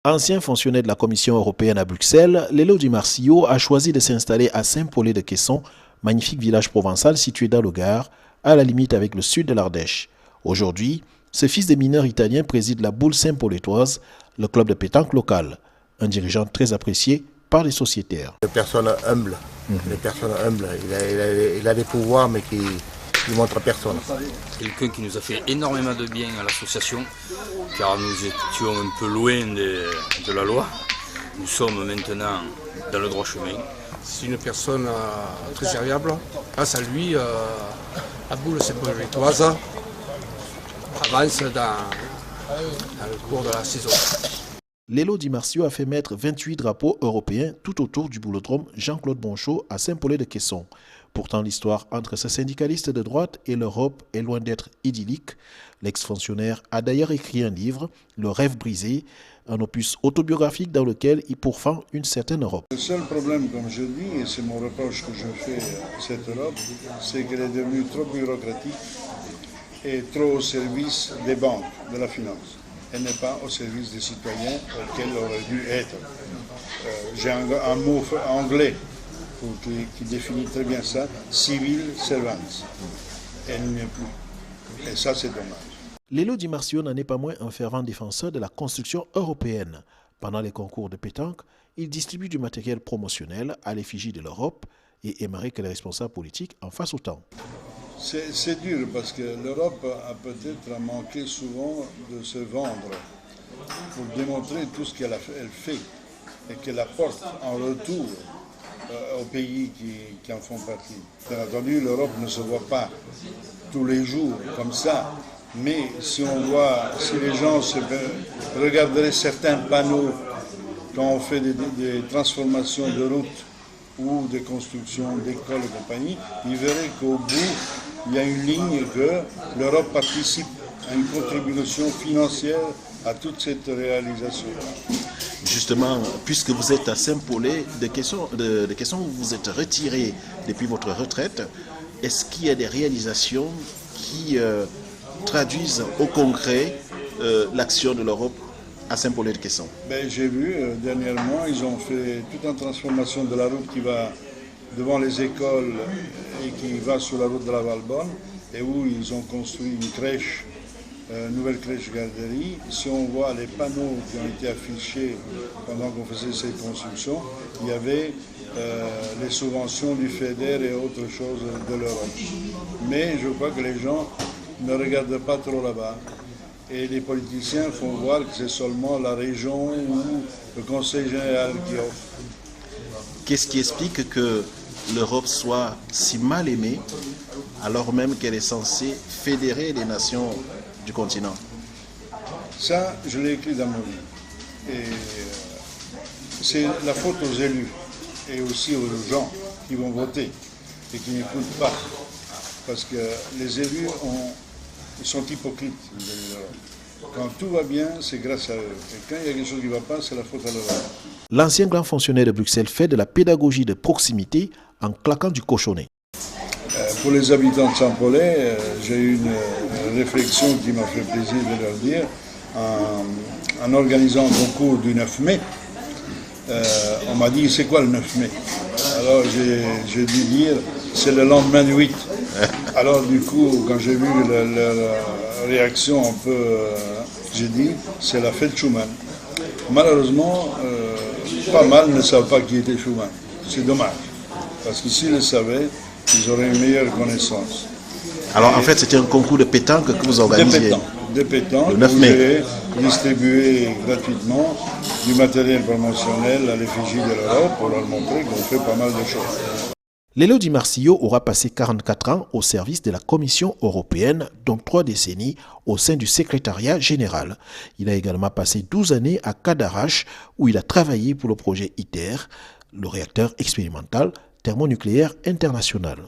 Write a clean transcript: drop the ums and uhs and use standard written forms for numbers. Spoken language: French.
Ancien fonctionnaire de la Commission européenne à Bruxelles, Lelo Di Marcio a choisi de s'installer à Saint-Paulé-de-Quesson, magnifique village provençal situé dans le Gard, à la limite avec le sud de l'Ardèche. Aujourd'hui, ce fils de mineur italien préside la Boule Saint-Paulétoise, le club de pétanque local, un dirigeant très apprécié par les sociétaires. Des personnes humbles, il a des pouvoirs mais qui ne montre à personne. Quelqu'un qui nous a fait énormément de bien à l'association, car nous étions un peu loin de la loi. Nous sommes maintenant dans le droit chemin. C'est une personne très serviable. Grâce à lui, la Boule Saint-Paulétoise avance dans le cours de la saison. Lelo Di Marcio a fait mettre 28 drapeaux européens tout autour du boulodrome Jean-Claude Bonchot à Saint-Paulé-de-Quesson. Pourtant, l'histoire entre ce syndicaliste de droite et l'Europe est loin d'être idyllique. L'ex-fonctionnaire a d'ailleurs écrit un livre, Le rêve brisé, un opus autobiographique dans lequel il pourfend une certaine Europe. Le seul problème, comme je dis, et c'est mon reproche que je fais à cette Europe, c'est qu'elle est devenue trop bureaucratique et trop au service des banques, de la finance. Elle n'est pas au service des citoyens auxquels elle aurait dû être. J'ai un mot anglais qui définit très bien ça, civil servants. Elle n'y est plus. Et ça, c'est dommage. Lelo Di Marcio n'en est pas moins un fervent défenseur de la construction européenne. Pendant les concours de pétanque, il distribue du matériel promotionnel à l'effigie de l'Europe et aimerait que les responsables politiques en fassent autant. C'est dur parce que l'Europe a peut-être manqué souvent de se vendre pour démontrer tout ce qu'elle fait et qu'elle apporte en retour aux pays qui en font partie. Bien entendu, l'Europe ne se voit pas tous les jours comme ça, mais si les gens regarderaient certains panneaux quand on fait des transformations de routes ou des constructions d'écoles et compagnie, ils verraient qu'au bout, il y a une ligne que l'Europe participe à une contribution financière à toute cette réalisation. Justement, puisque vous êtes à Saint-Paulé-de-Quesson, vous vous êtes retiré depuis votre retraite, est-ce qu'il y a des réalisations qui traduisent au concret l'action de l'Europe à Saint-Paulé-de-Quesson? J'ai vu, dernièrement, ils ont fait toute une transformation de la route qui va devant les écoles et qui va sur la route de la Valbonne, et où ils ont construit une crèche, nouvelle crèche garderie. Si on voit les panneaux qui ont été affichés pendant qu'on faisait cette construction, il y avait les subventions du FEDER et autres choses de l'Europe. Mais je crois que les gens ne regardent pas trop là-bas. Et les politiciens font voir que c'est seulement la région ou le Conseil général qui offre. Qu'est-ce qui explique que l'Europe soit si mal aimée alors même qu'elle est censée fédérer les nations du continent? Ça, je l'ai écrit dans mon livre. Et c'est la faute aux élus et aussi aux gens qui vont voter et qui n'écoutent pas. Parce que les élus sont hypocrites. Quand tout va bien, c'est grâce à eux. Et quand il y a quelque chose qui ne va pas, c'est la faute à l'Europe. L'ancien grand fonctionnaire de Bruxelles fait de la pédagogie de proximité en claquant du cochonnet. Pour les habitants de Saint-Paulé, j'ai eu une réflexion qui m'a fait plaisir de leur dire, en organisant un concours du 9 mai, on m'a dit c'est quoi le 9 mai? Alors j'ai dû dire c'est le lendemain du 8. Alors du coup, quand j'ai vu leur réaction un peu, j'ai dit c'est la fête Schuman. Malheureusement, pas mal ne savent pas qui était Schuman. C'est dommage, parce que s'ils le savaient, ils auraient une meilleure connaissance. Alors en fait, c'était un concours de pétanque que vous organisiez. De pétanque, le 9 mai. J'ai distribué gratuitement du matériel promotionnel à l'effigie de l'Europe pour leur montrer qu'on fait pas mal de choses. Lelo Di Marcio aura passé 44 ans au service de la Commission européenne, dont 3 décennies au sein du secrétariat général. Il a également passé 12 années à Cadarache, où il a travaillé pour le projet ITER, le réacteur expérimental thermonucléaire international.